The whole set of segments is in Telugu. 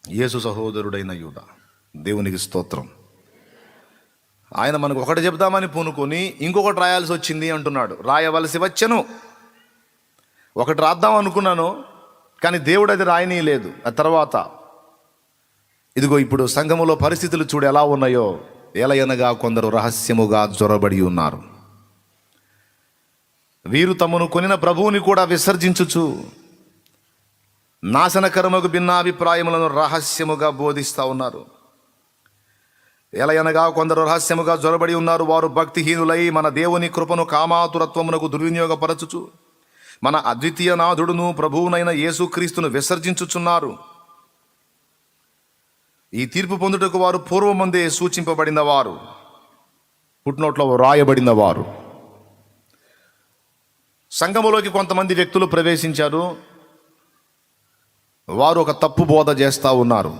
యేసు సహోదరుడైన యూదా. దేవునికి స్తోత్రం. ఆయన మనకు ఒకటి చెప్దామని పూనుకొని ఇంకొకటి రాయాల్సి వచ్చింది అంటున్నాడు. రాయవలసి వచ్చెను. ఒకటి రాద్దాం అనుకున్నాను, కానీ దేవుడు అది రాయనీయలేదు. ఆ తర్వాత ఇదిగో ఇప్పుడు సంఘములో పరిస్థితులు చూడు ఎలా ఉన్నాయో. ఎలయనగా కొందరు రహస్యముగా జొరబడి ఉన్నారు. వీరు తమను కొనిన ప్రభువుని కూడా విసర్జించుచు నాశనకరముకు భిన్నాభిప్రాయములను రహస్యముగా బోధిస్తూ ఉన్నారు. ఎలయనగా కొందరు రహస్యముగా జొరబడి ఉన్నారు. వారు భక్తిహీనులై మన దేవుని కృపను కామాతురత్వమునకు దుర్వినియోగపరచుచు మన అద్వితీయ నాథుడును ప్రభువునైన యేసుక్రీస్తును విసర్జించుచున్నారు. ఈ తీర్పు పొందుటకు వారు పూర్వమందే సూచింపబడిన వారు, పుట్నోట్లో రాయబడిన వారు. సంఘములోకి కొంతమంది వ్యక్తులు ప్రవేశించారు. వారు ఒక తప్పు బోధ చేస్తూ ఉన్నారు.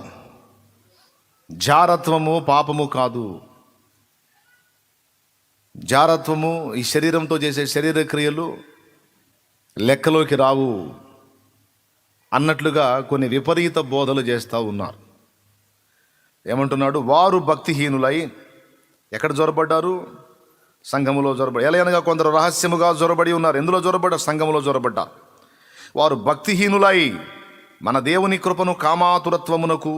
జారత్వము పాపము కాదు. జారత్వము ఈ శరీరంతో చేసే శరీర క్రియలు లెక్కలోకి రావు అన్నట్లుగా కొన్ని విపరీత బోధలు చేస్తూ ఉన్నారు. ఏమంటున్నాడు? వారు భక్తిహీనులై ఎక్కడ జొరబడ్డారు? సంఘములో జొరబడి. ఎలయనగా కొందరు రహస్యముగా జొరబడి ఉన్నారు. ఎందులో జొరబడ్డారు? సంఘములో జొరబడ్డారు. వారు భక్తిహీనులై మన దేవుని కృపను కామాతురత్వమునకు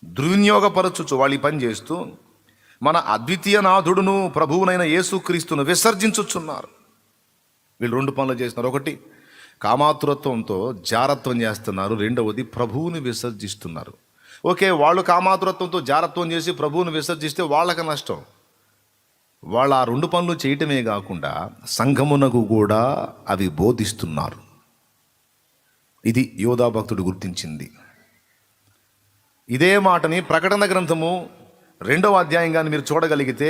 దుర్వినియోగపరచుచు, వాళ్ళు పని చేస్తూ మన అద్వితీయ నాథుడును ప్రభువునైన యేసుక్రీస్తును విసర్జించుచున్నారు. వీళ్ళు రెండు పనులు చేస్తున్నారు. ఒకటి కామాతురత్వంతో జారత్వం చేస్తున్నారు. రెండవది ప్రభువుని విసర్జిస్తున్నారు. ఓకే, వాళ్ళు కామాతురత్వంతో జారత్వం చేసి ప్రభువుని విసర్జిస్తే వాళ్ళకి నష్టం. వాళ్ళు ఆ రెండు పనులు చేయటమే కాకుండా సంఘమునకు కూడా అవి బోధిస్తున్నారు. ఇది యోధా భక్తుడు గుర్తించింది. ఇదే మాటని ప్రకటన గ్రంథము 2వ అధ్యాయంగాన్ని మీరు చూడగలిగితే,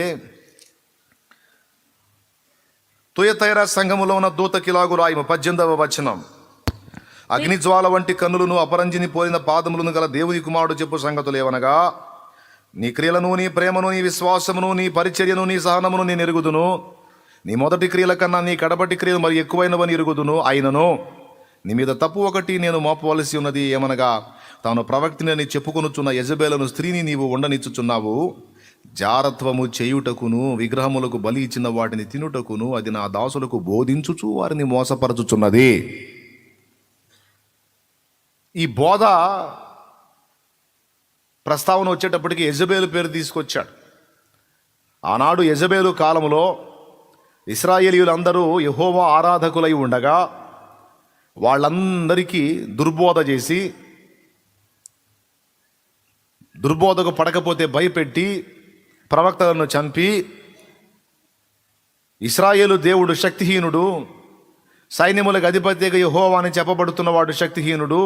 తుయతైర సంఘములో ఉన్న దూతకిలాగు రాయము 18వ వచనం. అగ్నిజ్వాల వంటి కన్నులను అపరంజిని పోలిన పాదములను గల దేవుని కుమారుడు చెప్పు సంగతులు ఏవనగా, నీ క్రియలను, నీ ప్రేమను, నీ విశ్వాసమును, నీ పరిచర్యను, నీ సహనమును నేను ఎరుగుదును. నీ మొదటి క్రియల కన్నా నీ కడపటి క్రియలు మరి ఎక్కువైనవని ఎరుగుదును. అయినను నీ మీద తప్పు ఒకటి నేను మోపవలసి ఉన్నది. ఏమనగా, తాను ప్రవక్తిని చెప్పుకొనుచున్న యెజబెలను స్త్రీని నీవు ఉండనిచ్చుచున్నావు. జారత్వము చేయుటకును విగ్రహములకు బలి ఇచ్చిన వాటిని తినుటకును అది నా దాసులకు బోధించుచు వారిని మోసపరచుచున్నది. ఈ బోధ ప్రస్తావన వచ్చేటప్పటికి యెజబెలు పేరు తీసుకొచ్చాడు. ఆనాడు యెజబెలు కాలంలో ఇశ్రాయేలీయులందరూ యెహోవా ఆరాధకులై ఉండగా వాళ్ళందరికీ దుర్బోధ చేసి, దుర్బోధకు పడకపోతే భయపెట్టి ప్రవక్తలను చంపి, ఇశ్రాయేలు దేవుడు శక్తిహీనుడు, సైన్యములకు అధిపతిగా యెహోవా అని చెప్పబడుతున్నవాడు శక్తిహీనుడు,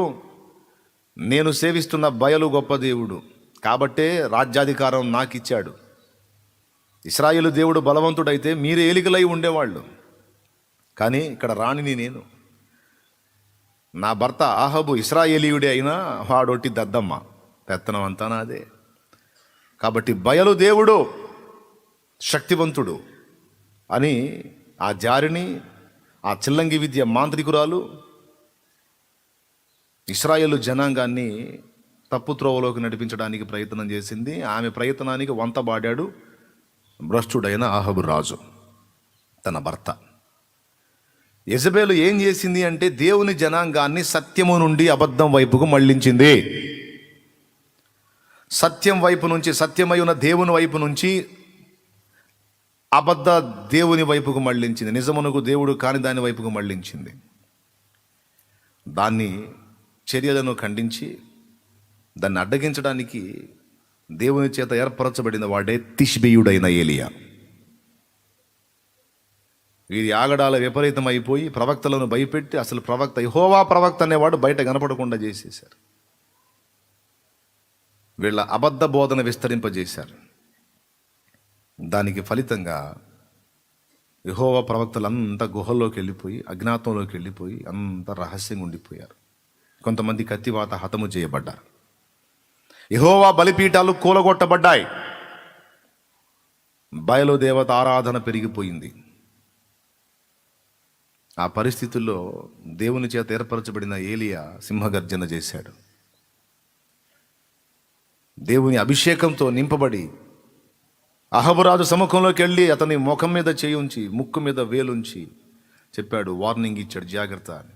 నేను సేవిస్తున్న బయలు గొప్ప దేవుడు కాబట్టే రాజ్యాధికారం నాకు ఇచ్చాడు. ఇశ్రాయేలు దేవుడు బలవంతుడైతే మీరు ఏలికలై ఉండేవాళ్ళు, కానీ ఇక్కడ రాణిని నేను. నా భర్త ఆహాబు ఇశ్రాయేలీయుడే అయినా వాడొట్టి దద్దమ్మ, పెత్తనం అంతా నాదే. కాబట్టి బయలు దేవుడు శక్తివంతుడు అని ఆ జారిని, ఆ చిల్లంగి విద్య మాంత్రికురాలు ఇశ్రాయేలు జనాంగాన్ని తప్పుత్రోవలోకి నడిపించడానికి ప్రయత్నం చేసింది. ఆమె ప్రయత్నానికి వంతబాడాడు భ్రష్టుడైన ఆహాబు రాజు, తన భర్త. యెజబెలు ఏం చేసింది అంటే దేవుని జనాంగాన్ని సత్యము నుండి అబద్ధం వైపుకు మళ్ళించింది. సత్యం వైపు నుంచి, సత్యమై ఉన్న దేవుని వైపు నుంచి అబద్ధ దేవుని వైపుకు మళ్ళించింది. నిజమునకు దేవుడు కాని దాని వైపుకు మళ్ళించింది. దాన్ని చర్యలను ఖండించి దాన్ని అడ్డగించడానికి దేవుని చేత ఏర్పరచబడిన వాడే తిష్బీయుడైన ఏలియా. వీరి ఆగడాల విపరీతం అయిపోయి ప్రవక్తలను భయపెట్టి అసలు యెహోవా ప్రవక్త అనేవాడు బయట కనపడకుండా చేసేశారు. వీళ్ళ అబద్ధ బోధన విస్తరింపజేశారు. దానికి ఫలితంగా యెహోవా ప్రవక్తలంతా గుహల్లోకి వెళ్ళిపోయి, అజ్ఞాతంలోకి వెళ్ళిపోయి అంత రహస్యంగా ఉండిపోయారు. కొంతమంది కత్తివాత హతము చేయబడ్డారు. యెహోవా బలిపీఠాలు కూలగొట్టబడ్డాయి. బయలు దేవత ఆరాధన పెరిగిపోయింది. ఆ పరిస్థితుల్లో దేవుని చేత ఏర్పరచబడిన ఏలియా సింహగర్జన చేశాడు. దేవుని అభిషేకంతో నింపబడి అహబురాజు సముఖంలోకి వెళ్ళి అతని ముఖం మీద చేయి ఉంచి ముక్కు మీద వేలుంచి చెప్పాడు, వార్నింగ్ ఇచ్చాడు, జాగ్రత్త అని.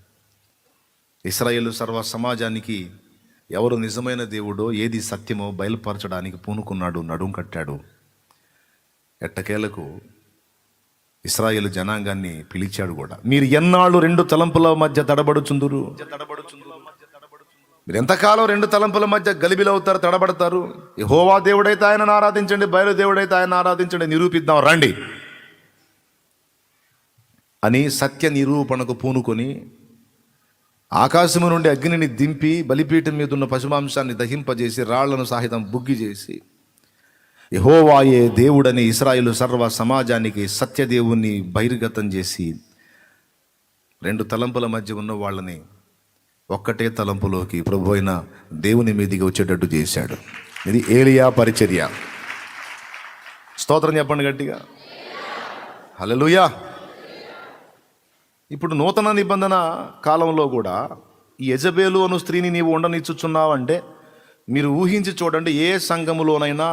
ఇశ్రాయేలు సర్వ సమాజానికి ఎవరు నిజమైన దేవుడో ఏది సత్యమో బయలుపరచడానికి పూనుకున్నాడు, నడుం కట్టాడు. ఎట్టకేలకు ఇశ్రాయేలు జనాంగాన్ని పిలిచాడు కూడా. మీరు ఎన్నాళ్ళు రెండు తలంపుల మధ్య తడబడుచుందురు? మీరు ఎంతకాలం రెండు తలంపుల మధ్య గలిబిలవుతారు, తడబడతారు? యెహోవా దేవుడైతే ఆయనను ఆరాధించండి, బయలు దేవుడైతే ఆయన ఆరాధించండి, నిరూపిద్దాం రండి అని సత్య నిరూపణకు పూనుకొని ఆకాశము నుండి అగ్నిని దింపి బలిపీఠం మీద ఉన్న పశుమాంసాన్ని దహింపజేసి రాళ్లను సహితం బుగ్గి చేసి యెహోవాయే దేవుడని ఇశ్రాయేలు సర్వ సమాజానికి సత్యదేవుణ్ణి బహిర్గతం చేసి రెండు తలంపుల మధ్య ఉన్న వాళ్ళని ఒక్కటే తలంపులోకి ప్రభు అయిన దేవుని మీదికి వచ్చేటట్టు చేశాడు. ఇది ఏలియా పరిచర్య. స్తోత్రం చెప్పండి గట్టిగా, హల్లెలూయా. ఇప్పుడు నూతన నిబంధన కాలంలో కూడా ఈ యెజబేలు అను స్త్రీని నీవు ఉండనిచ్చుచున్నావంటే మీరు ఊహించి చూడండి, ఏ సంఘములోనైనా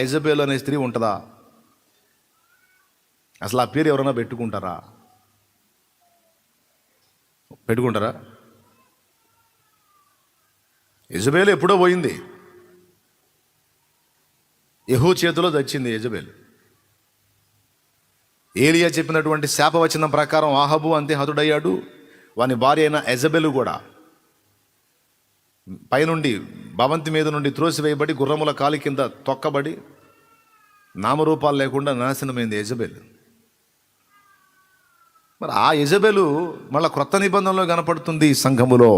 యెజబేలు అనే స్త్రీ ఉంటుందా? అసలు ఆ పేరు ఎవరైనా పెట్టుకుంటారా? యెజబేలు ఎప్పుడో పోయింది, యెహూ చేతిలో చచ్చింది యెజబేలు. ఏలియా చెప్పినటువంటి శాపవచనం ప్రకారం ఆహాబు అంతే హతుడయ్యాడు. వాని భార్య అయిన యెజబెలు కూడా పైనుండి భవంతి మీద నుండి త్రోసివేయబడి గుర్రముల కాలి కింద తొక్కబడి నామరూపాలు లేకుండా నాశనమైంది యెజబెలు. మరి ఆ యెజబెలు మళ్ళీ క్రొత్త నిబంధనలో కనపడుతుంది ఈ సంఘములో.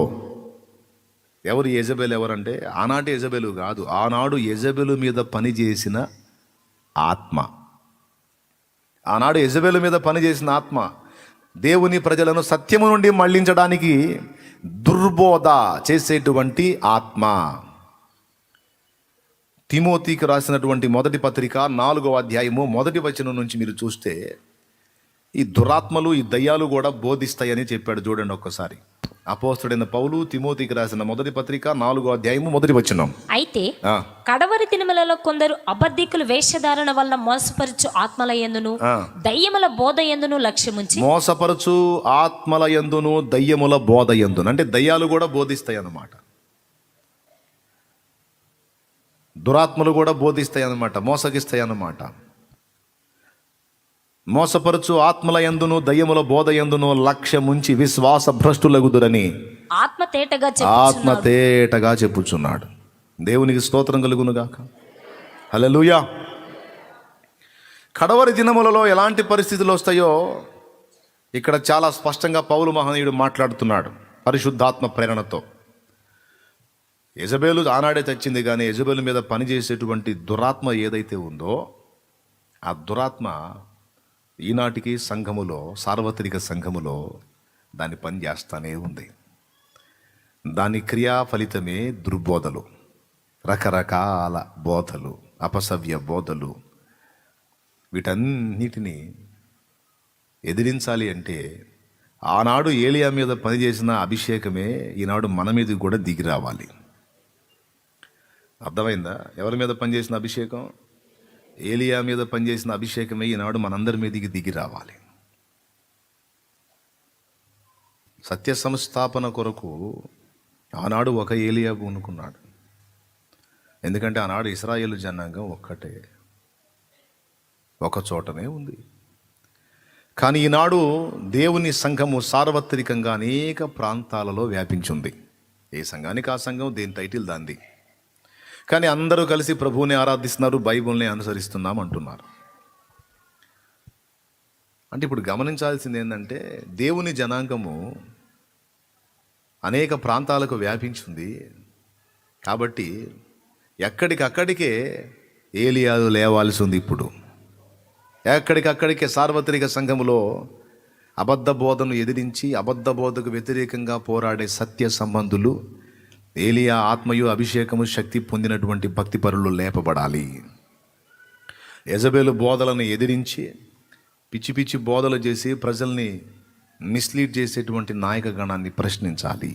ఎవరు యెజబెలు? ఎవరంటే ఆనాటి యెజబెలు కాదు, ఆనాడు యెజబెలు మీద పనిచేసిన ఆత్మ. ఆనాడు యెజబెలు మీద పనిచేసిన ఆత్మ దేవుని ప్రజలను సత్యము నుండి మళ్లించడానికి దుర్బోధ చేసేటువంటి ఆత్మ. తిమోతికి రాసినటువంటి మొదటి పత్రిక 4వ అధ్యాయము 1వ వచనం నుంచి మీరు చూస్తే ఈ దురాత్మలు, ఈ దయ్యాలు కూడా బోధిస్తాయని చెప్పాడు. చూడండి ఒక్కసారి. అపోస్తలుడైన పౌలు తిమోతికి రాసిన మొదటి పత్రిక 4వ అధ్యాయము 1వ వచనం. అయితే కడవరి దినములలో కొందరు అబద్ధికులు వేషధారణ వల్ల మోసపరచు ఆత్మల యందును దయ్యముల బోధ యందును లక్ష్యముంచి, మోసపరచు ఆత్మల యందును దయ్యముల బోధ యందును అంటే దయ్యాలు కూడా బోధిస్తాయి అన్నమాట. దురాత్మలు కూడా బోధిస్తాయి అన్నమాట, మోసగిస్తాయి అన్నమాట. మోసపరచు ఆత్మల యందును దయ్యముల బోధ యందును లక్ష్యముంచి విశ్వాస భ్రష్టులగుదురని ఆత్మ తేటగా చెప్పుచున్నాడు. దేవునికి స్తోత్రం కలుగునుగాక, హల్లెలూయా. కడవరి దినములలో ఎలాంటి పరిస్థితులు వస్తాయో ఇక్కడ చాలా స్పష్టంగా పౌలు మహనీయుడు మాట్లాడుతున్నాడు పరిశుద్ధాత్మ ప్రేరణతో. యెజబెలు ఆనాడే తెచ్చింది, కానీ యెజబెలు మీద పనిచేసేటువంటి దురాత్మ ఏదైతే ఉందో ఆ దురాత్మ ఈనాటికి సంఘములో, సార్వత్రిక సంఘములో దాని పని చేస్తానే ఉంది. దాని క్రియా ఫలితమే దుర్బోధలు, రకరకాల బోధలు, అపసవ్య బోధలు. వీటన్నిటినీ ఎదిరించాలి అంటే ఆనాడు ఏలియా మీద పనిచేసిన అభిషేకమే ఈనాడు మన మీద కూడా దిగి రావాలి. అర్థమైందా? ఎవరి మీద పనిచేసిన అభిషేకం? ఏలియా మీద పనిచేసిన అభిషేకమే ఈనాడు మనందరి మీదకి దిగి రావాలి. సత్య సంస్థాపన కొరకు ఆనాడు ఒక ఏలియా పూనుకున్నాడు. ఎందుకంటే ఆనాడు ఇశ్రాయేలు జనాంగం ఒక్కటే, ఒక చోటనే ఉంది. కానీ ఈనాడు దేవుని సంఘము సార్వత్రికంగా అనేక ప్రాంతాలలో వ్యాపించింది. ఏ సంఘానికి ఆ సంఘం, దేని టైటిల్ దాంది. కానీ అందరూ కలిసి ప్రభువుని ఆరాధిస్తున్నారు, బైబిల్ని అనుసరిస్తున్నాం అంటున్నారు. అంటే ఇప్పుడు గమనించాల్సింది ఏంటంటే దేవుని జనాంగము అనేక ప్రాంతాలకు వ్యాపించింది కాబట్టి ఎక్కడికక్కడికే ఏలియాలు లేవాల్సి ఉంది. ఇప్పుడు ఎక్కడికక్కడికే సార్వత్రిక సంఘములో అబద్ధ బోధను ఎదిరించి అబద్ధ బోధకు వ్యతిరేకంగా పోరాడే సత్య సంబంధులు, ఏలియా ఆత్మయు అభిషేకము శక్తి పొందినటువంటి భక్తిపరులు లేపబడాలి. యెజబెలు బోధలను ఎదిరించి పిచ్చి బోధలు చేసి ప్రజల్ని మిస్లీడ్ చేసేటువంటి నాయక గణాన్ని ప్రశ్నించాలి.